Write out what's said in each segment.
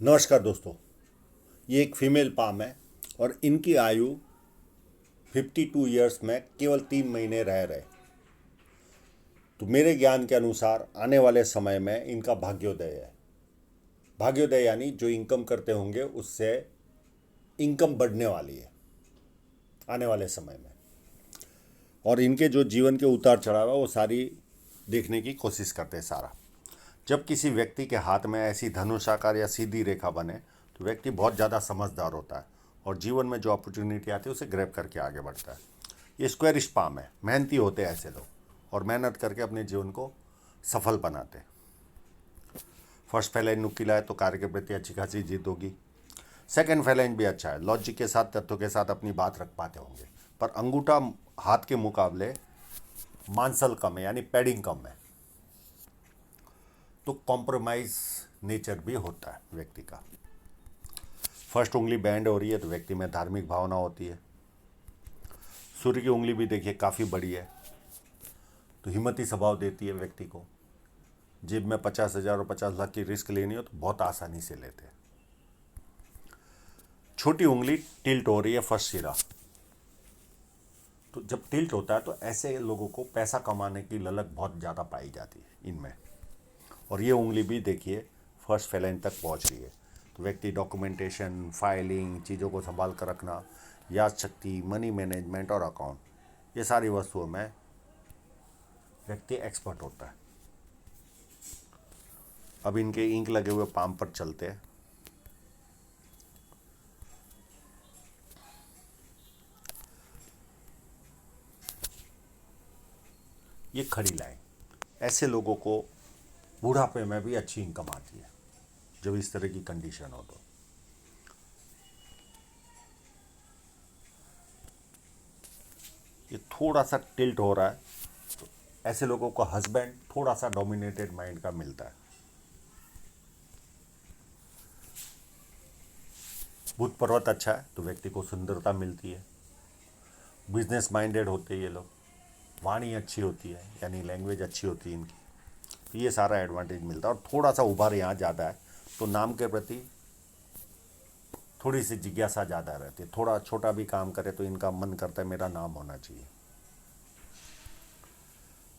नमस्कार दोस्तों। ये एक फीमेल पाम है और इनकी आयु 52 ईयर्स में केवल 3 महीने रह रहे। तो मेरे ज्ञान के अनुसार आने वाले समय में इनका भाग्योदय है। भाग्योदय यानी जो इनकम करते होंगे उससे इनकम बढ़ने वाली है आने वाले समय में। और इनके जो जीवन के उतार चढ़ाव है वो सारी देखने की कोशिश करते हैं सारा। जब किसी व्यक्ति के हाथ में ऐसी धनुषाकार या सीधी रेखा बने तो व्यक्ति बहुत ज़्यादा समझदार होता है और जीवन में जो अपॉर्चुनिटी आती है उसे ग्रैब करके आगे बढ़ता है। ये स्क्वेरिश पाम है, मेहनती होते हैं ऐसे लोग और मेहनत करके अपने जीवन को सफल बनाते हैं। फर्स्ट फेलाइन नुकीला है तो कार्य के प्रति अच्छी खासी जीत होगी। सेकंड फेलाइन भी अच्छा है, लॉजिक के साथ तथ्यों के साथ अपनी बात रख पाते होंगे, पर अंगूठा हाथ के मुकाबले मांसल कम है यानी पैडिंग कम है, तो कॉम्प्रोमाइज नेचर भी होता है व्यक्ति का। फर्स्ट उंगली बैंड हो रही है तो व्यक्ति में धार्मिक भावना होती है। सूर्य की उंगली भी देखिए काफ़ी बड़ी है तो हिम्मती स्वभाव देती है व्यक्ति को। जेब में 50,000 और 50 लाख की रिस्क लेनी हो तो बहुत आसानी से लेते हैं। छोटी उंगली टिल्ट हो रही है फर्स्ट सिरा, तो जब टिल्ट होता है तो ऐसे लोगों को पैसा कमाने की ललक बहुत ज़्यादा पाई जाती है इनमें। और ये उंगली भी देखिए फर्स्ट फेलाइन तक पहुंच रही है, तो व्यक्ति डॉक्यूमेंटेशन, फाइलिंग, चीज़ों को संभाल कर रखना, याद शक्ति, मनी मैनेजमेंट और अकाउंट, ये सारी वस्तुओं में व्यक्ति एक्सपर्ट होता है। अब इनके इंक लगे हुए पाम पर चलते हैं। ये खड़ी लाइन, ऐसे लोगों को बुढ़ापे में भी अच्छी इनकम आती है जब इस तरह की कंडीशन हो तो। ये थोड़ा सा टिल्ट हो रहा है तो ऐसे लोगों को हस्बैंड थोड़ा सा डोमिनेटेड माइंड का मिलता है। भूत पर्वत अच्छा है तो व्यक्ति को सुंदरता मिलती है। बिजनेस माइंडेड होते हैं ये लोग, वाणी अच्छी होती है यानी लैंग्वेज अच्छी होती है इनकी, तो ये सारा एडवांटेज मिलता है। और थोड़ा सा उभार यहाँ ज़्यादा है तो नाम के प्रति थोड़ी सी जिज्ञासा ज़्यादा रहती है। थोड़ा छोटा भी काम करे तो इनका मन करता है मेरा नाम होना चाहिए।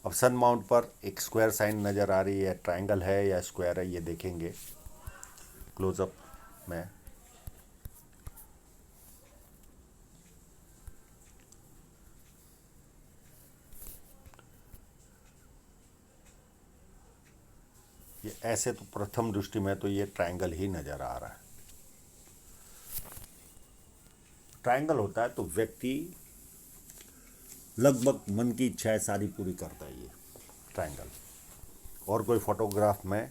अब सन माउंट पर एक स्क्वायर साइन नज़र आ रही है, ट्रायंगल है या स्क्वायर है ये देखेंगे क्लोजअप में। ये ऐसे तो प्रथम दृष्टि में तो ये ट्रायंगल ही नज़र आ रहा है। ट्रायंगल होता है तो व्यक्ति लगभग मन की इच्छाएं सारी पूरी करता है ये ट्रायंगल। और कोई फोटोग्राफ में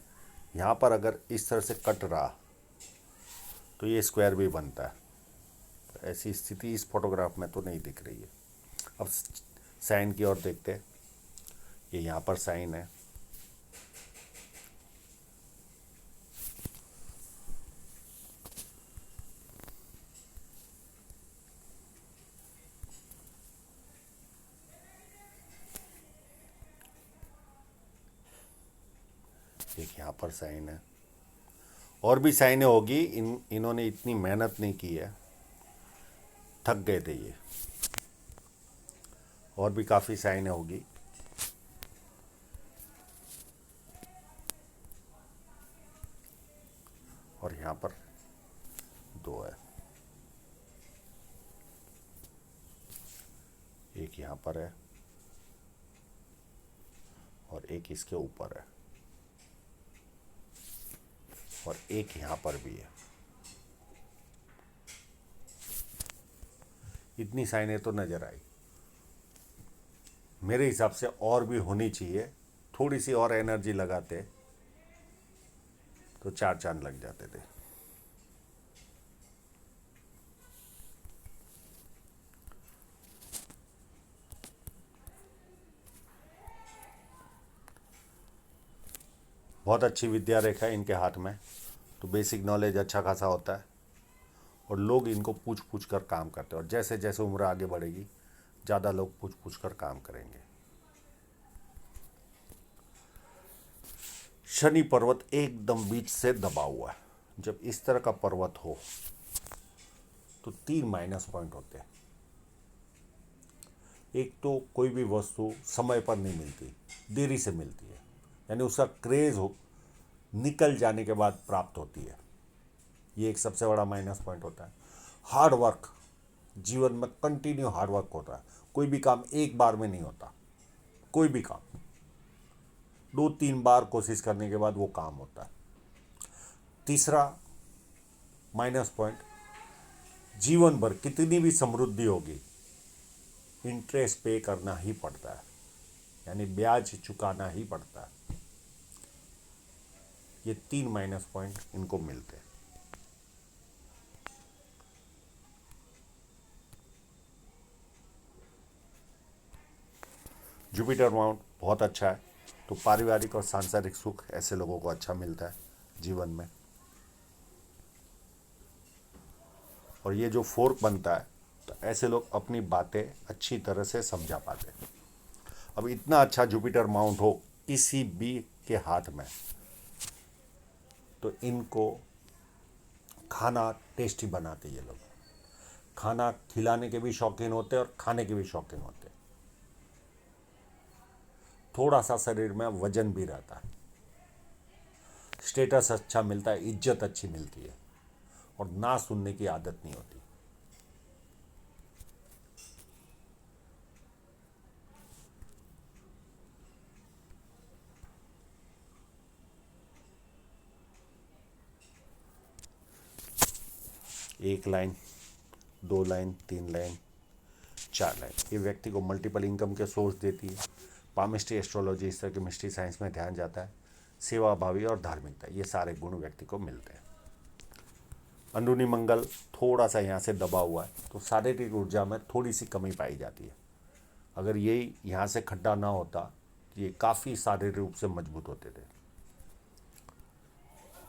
यहाँ पर अगर इस तरह से कट रहा तो ये स्क्वायर भी बनता है, तो ऐसी स्थिति इस फोटोग्राफ में तो नहीं दिख रही है। अब साइन की ओर देखते हैं। ये यहाँ पर साइन है, एक यहाँ पर साइन है, और भी साइनें होगी। इन्होंने इतनी मेहनत नहीं की है, थक गए थे ये। और भी काफ़ी साइनें होगी। और यहाँ पर दो है, एक यहाँ पर है और एक इसके ऊपर है और एक यहाँ पर भी है। इतनी साइनें तो नज़र आई। मेरे हिसाब से और भी होनी चाहिए, थोड़ी सी और एनर्जी लगाते तो चार चांद लग जाते थे। बहुत अच्छी विद्या रेखा है इनके हाथ में, तो बेसिक नॉलेज अच्छा खासा होता है और लोग इनको पूछ पूछ कर काम करते हैं। और जैसे जैसे उम्र आगे बढ़ेगी ज़्यादा लोग पूछ पूछ कर काम करेंगे। शनि पर्वत एकदम बीच से दबा हुआ है, जब इस तरह का पर्वत हो तो 3 माइनस पॉइंट होते हैं। एक तो कोई भी वस्तु समय पर नहीं मिलती, देरी से मिलती है, यानी उसका क्रेज हो निकल जाने के बाद प्राप्त होती है। ये एक सबसे बड़ा माइनस पॉइंट होता है। हार्ड वर्क, जीवन में कंटिन्यू हार्ड वर्क होता है। कोई भी काम एक बार में नहीं होता, कोई भी काम 2-3 बार कोशिश करने के बाद वो काम होता है। तीसरा माइनस पॉइंट, जीवन भर कितनी भी समृद्धि होगी, इंटरेस्ट पे करना ही पड़ता है, यानी ब्याज चुकाना ही पड़ता है। ये 3 माइनस पॉइंट इनको मिलते हैं। जुपिटर माउंट बहुत अच्छा है, तो पारिवारिक और सांसारिक सुख ऐसे लोगों को अच्छा मिलता है जीवन में। और ये जो फोर्क बनता है तो ऐसे लोग अपनी बातें अच्छी तरह से समझा पाते हैं। अब इतना अच्छा जुपिटर माउंट हो किसी भी के हाथ में, तो इनको खाना टेस्टी बनाते ये लोग। खाना खिलाने के भी शौकीन होते हैं और खाने के भी शौकीन होते हैं। थोड़ा सा शरीर में वजन भी रहता है, स्टेटस अच्छा मिलता है, इज्जत अच्छी मिलती है, और ना सुनने की आदत नहीं होती। एक लाइन, 2 लाइन, 3 लाइन, 4 लाइन, ये व्यक्ति को मल्टीपल इनकम के सोर्स देती है। पामिस्ट्री, एस्ट्रोलॉजी, इस तरह की मिस्ट्री साइंस में ध्यान जाता है। सेवा भावी और धार्मिकता, ये सारे गुण व्यक्ति को मिलते हैं। अंदरूनी मंगल थोड़ा सा यहाँ से दबा हुआ है, तो शारीरिक ऊर्जा में थोड़ी सी कमी पाई जाती है। अगर यही यहाँ से खड्डा ना होता तो ये काफ़ी शारीरिक रूप से मजबूत होते थे।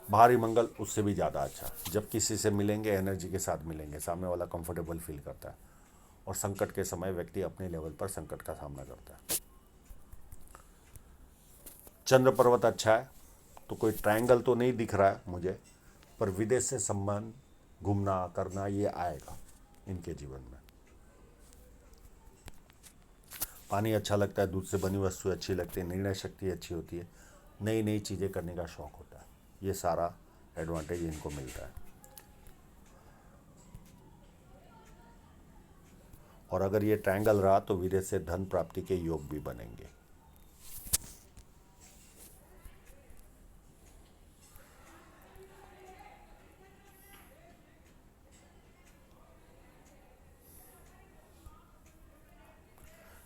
बाहरी मंगल उससे भी ज़्यादा अच्छा, जब किसी से मिलेंगे एनर्जी के साथ मिलेंगे, सामने वाला कंफर्टेबल फील करता है, और संकट के समय व्यक्ति अपने लेवल पर संकट का सामना करता है। चंद्र पर्वत अच्छा है, तो कोई ट्रायंगल तो नहीं दिख रहा है मुझे, पर विदेश से संबंध, घूमना करना ये आएगा इनके जीवन में। पानी अच्छा लगता है, दूध से बनी वस्तु अच्छी लगती है, निर्णय शक्ति अच्छी होती है, नई नई चीज़ें करने का शौक होता है। ये सारा एडवांटेज इनको मिलता है। और अगर ये ट्रायंगल रहा तो विदेश से धन प्राप्ति के योग भी बनेंगे।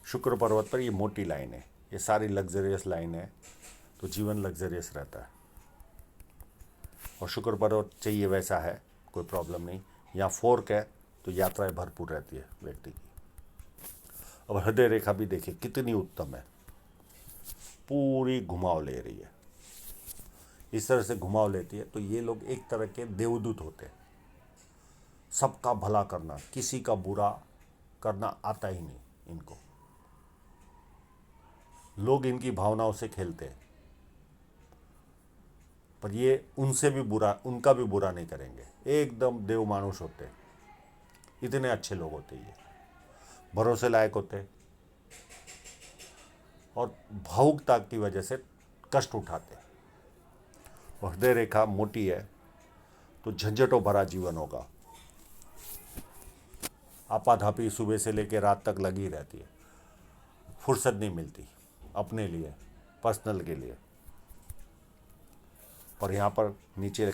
शुक्र पर्वत पर ये मोटी लाइन है, ये सारी लग्जरियस लाइन है, तो जीवन लग्जरियस रहता है। और शुक्र पर्वत चाहिए वैसा है, कोई प्रॉब्लम नहीं। यहाँ फोर्क है तो यात्राएं भरपूर रहती है व्यक्ति की। अब हृदय रेखा भी देखिए कितनी उत्तम है, पूरी घुमाव ले रही है। इस तरह से घुमाव लेती है तो ये लोग एक तरह के देवदूत होते हैं। सबका भला करना, किसी का बुरा करना आता ही नहीं इनको। लोग इनकी भावनाओं से खेलते हैं, पर ये उनसे भी बुरा, उनका भी बुरा नहीं करेंगे। एकदम देव मानुष होते हैं, इतने अच्छे लोग होते ये, भरोसे लायक होते हैं, और भावुकता की वजह से कष्ट उठाते हैं। और हृदय रेखा मोटी है तो झंझटों भरा जीवन होगा। आपाधापी सुबह से लेकर रात तक लगी रहती है, फुर्सत नहीं मिलती अपने लिए, पर्सनल के लिए। और यहाँ पर नीचे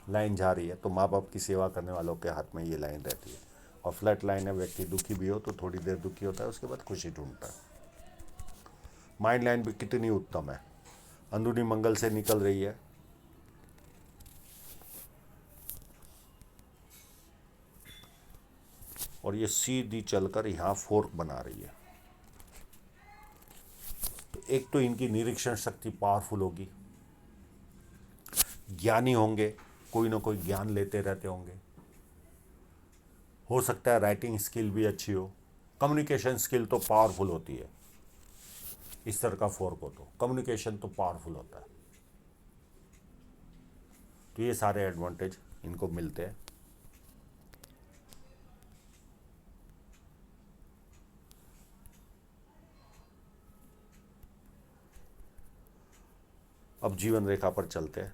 लाइन जा रही है तो माँ बाप की सेवा करने वालों के हाथ में ये लाइन रहती है। और फ्लैट लाइन है, व्यक्ति दुखी भी हो तो थोड़ी देर दुखी होता है, उसके बाद खुशी ढूंढता है। माइंड लाइन भी कितनी उत्तम है, अंदरूनी मंगल से निकल रही है। और ये सीधी चलकर यहाँ फोर्क बना रही है। तो एक तो इनकी निरीक्षण शक्ति पावरफुल होगी, ज्ञानी होंगे, कोई ना कोई ज्ञान लेते रहते होंगे। हो सकता है राइटिंग स्किल भी अच्छी हो, कम्युनिकेशन स्किल तो पावरफुल होती है। इस तरह का फोर्क हो तो कम्युनिकेशन तो पावरफुल होता है। तो ये सारे एडवांटेज इनको मिलते हैं। अब जीवन रेखा पर चलते हैं।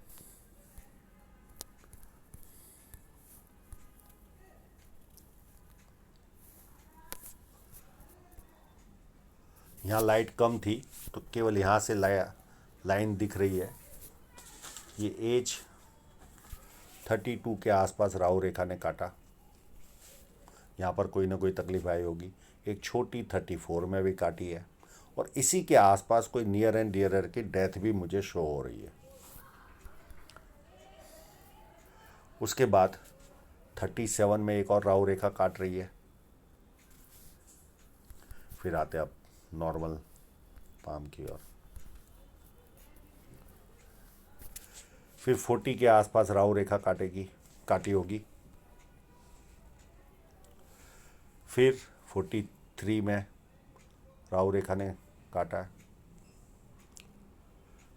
यहाँ लाइट कम थी तो केवल यहाँ से लाइन दिख रही है। ये एज 32 के आसपास राहु रेखा ने काटा, यहाँ पर कोई ना कोई तकलीफ आई होगी। एक छोटी 34 में भी काटी है, और इसी के आसपास कोई नियर एंड डियरर की डेथ भी मुझे शो हो रही है। उसके बाद 37 में एक और राहु रेखा काट रही है। फिर आते अब नॉर्मल पाम की ओर। फिर 40 के आसपास राहु रेखा काटी होगी। फिर 43 में राहु रेखा ने काटा है।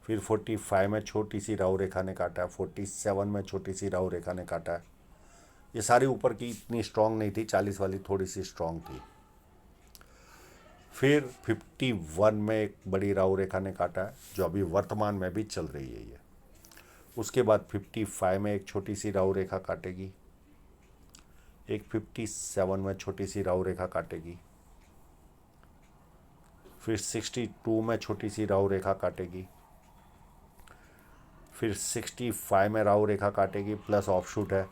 फिर 45 में छोटी सी राहु रेखा ने काटा है। 47 में छोटी सी राहु रेखा ने काटा है। ये सारी ऊपर की इतनी स्ट्रांग नहीं थी, 40 वाली थोड़ी सी स्ट्रांग थी। फिर 51 में एक बड़ी राहु रेखा ने काटा है, जो अभी वर्तमान में भी चल रही है ये। उसके बाद 55 में एक छोटी सी राहु रेखा काटेगी। एक 57 में छोटी सी राहु रेखा काटेगी। फिर 62 में छोटी सी राहु रेखा काटेगी। फिर 65 में राहु रेखा काटेगी, प्लस ऑफशूट है।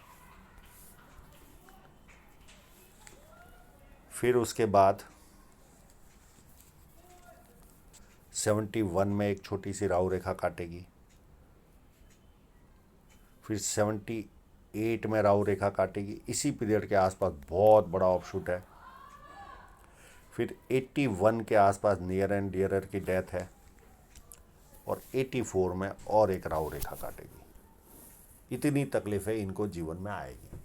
फिर उसके बाद 71 में एक छोटी सी राहु रेखा काटेगी। फिर 78 में राहु रेखा काटेगी। इसी पीरियड के आसपास बहुत बड़ा ऑफशूट है। फिर 81 के आसपास नियर एंड डियरर की डेथ है, और 84 में और एक राहु रेखा काटेगी। इतनी तकलीफें इनको जीवन में आएगी।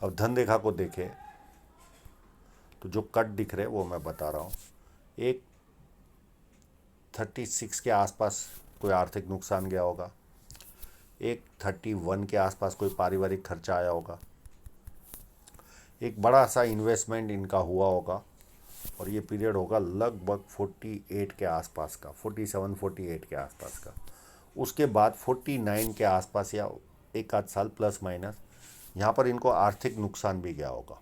अब धन रेखा को देखें तो जो कट दिख रहे वो मैं बता रहा हूँ। एक 36 के आसपास कोई आर्थिक नुकसान गया होगा। एक 31 के आसपास कोई पारिवारिक खर्चा आया होगा। एक बड़ा सा इन्वेस्टमेंट इनका हुआ होगा, और ये पीरियड होगा लगभग 48 के आसपास का, 47-48 के आसपास का। उसके बाद 49 के आसपास या एक आध साल प्लस माइनस यहाँ पर इनको आर्थिक नुकसान भी गया होगा।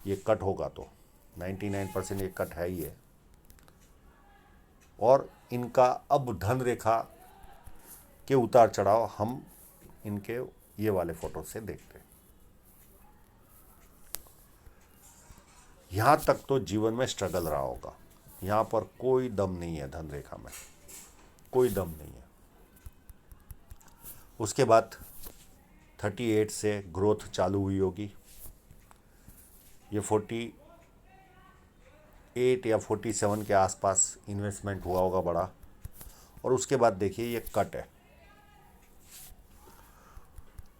ये कट होगा तो 99% ये कट है ही है। और इनका अब धन रेखा के उतार चढ़ाव हम इनके ये वाले फोटो से देखते हैं। यहाँ तक तो जीवन में स्ट्रगल रहा होगा। यहाँ पर कोई दम नहीं है, धन रेखा में कोई दम नहीं है। उसके बाद 38 से ग्रोथ चालू हुई होगी। ये 48 या 47 के आसपास इन्वेस्टमेंट हुआ होगा बड़ा, और उसके बाद देखिए ये कट है।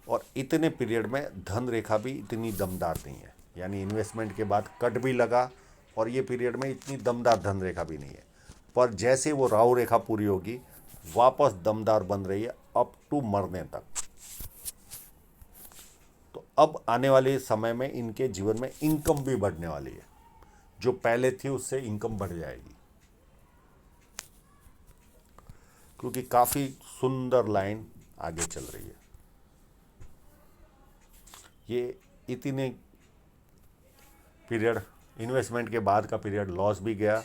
और इतने पीरियड में धन रेखा भी इतनी दमदार नहीं है, यानी इन्वेस्टमेंट के बाद कट भी लगा, और ये पीरियड में इतनी दमदार धन रेखा भी नहीं है। पर जैसे वो राहु रेखा पूरी होगी, वापस दमदार बन रही है अप टू मरने तक। तो अब आने वाले समय में इनके जीवन में इनकम भी बढ़ने वाली है। जो पहले थी उससे इनकम बढ़ जाएगी, क्योंकि काफ़ी सुंदर लाइन आगे चल रही है। ये इतने पीरियड इन्वेस्टमेंट के बाद का पीरियड लॉस भी गया,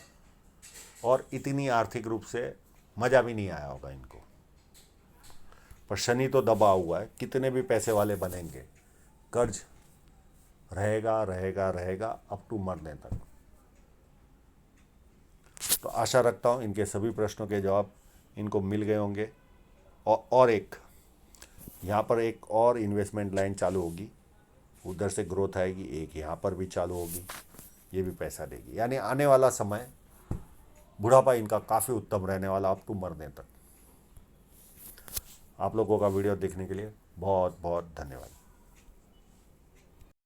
और इतनी आर्थिक रूप से मज़ा भी नहीं आया होगा इनको। पर शनि तो दबा हुआ है, कितने भी पैसे वाले बनेंगे, कर्ज रहेगा रहेगा रहेगा अप टू मरने तक। तो आशा रखता हूँ इनके सभी प्रश्नों के जवाब इनको मिल गए होंगे। और एक यहाँ पर एक और इन्वेस्टमेंट लाइन चालू होगी, उधर से ग्रोथ आएगी। एक यहाँ पर भी चालू होगी, ये भी पैसा देगी। यानी आने वाला समय बुढ़ापा इनका काफ़ी उत्तम रहने वाला अप टू मरने तक। आप लोगों का वीडियो देखने के लिए बहुत बहुत धन्यवाद।